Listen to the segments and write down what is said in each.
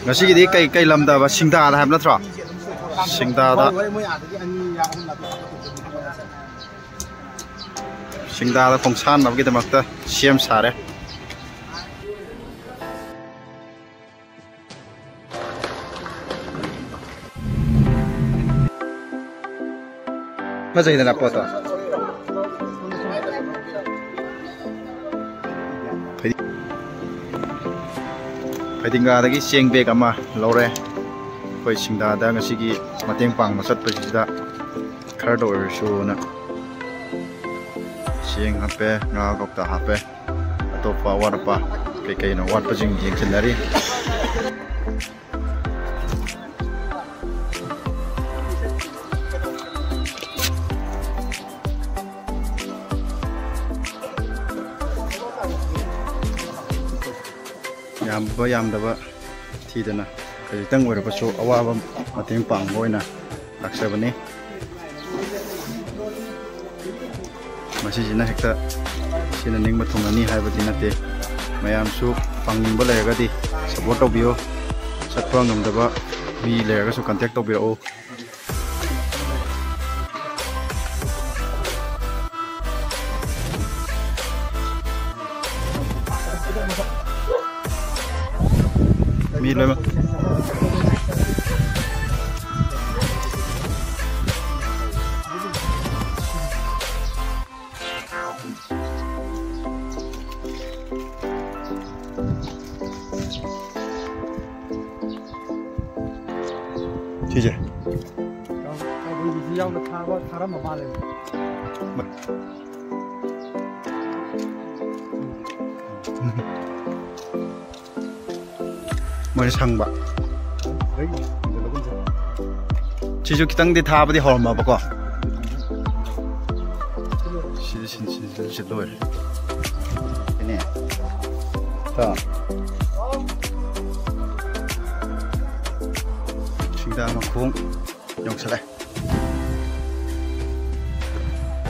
ngasi kai lamda ba singda da ham natra singda da khongsan na gi damakta sem sare mazai da poto Paidinga dagi siang beg ama lore koi singda da ngasi gi mateng pang masat pasida khardo ersu na siang hape nga gokta hape atopa warpa kai na wat pajing jing chendari yam daba thidana kajitang ore paso awaba mateng pang boina laksabani masi jina hekta sina ningba thongani haibadi nate mayam su pangingba leragadi support tobio satpa ngamdaba mi leraga su contact tobiro mi lema Chị video nó thả ra mà ba lên mới sang bạc chị chú kitang đi thả vào đi hòm mà bác ạ xin lỗi cái này đó chúng ta mà không dùng sao đây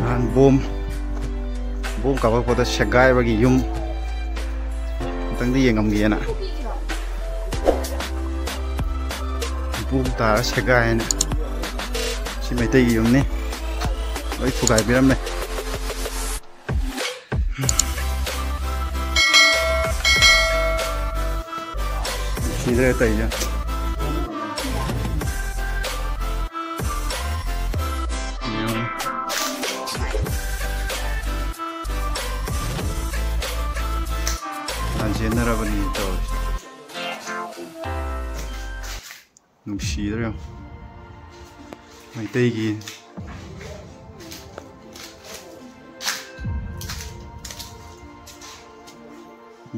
han bom cả các cô ta sẽ gai vào cái yum tăng đi ngầm gì nè bom ta sẽ gai nè xin mấy tay yum nè lấy phụ gai bên này chỉ đây tay nhá Generally, nungsider may tegi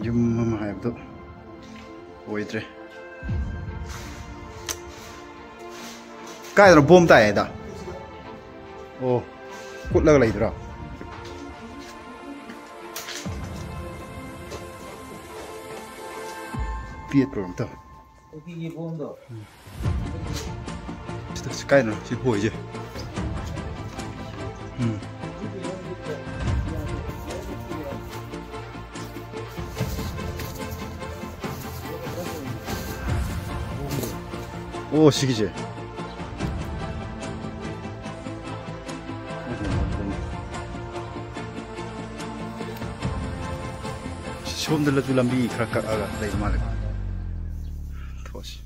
yung mamahayag to wait re kaya na bom tayo da oh kutlaga lang ito Piet problem to. Okay, bom do. Sky no, si hoi je. Oh, sige je. Siom dala tu lambi krakak aga dai malak. Terus.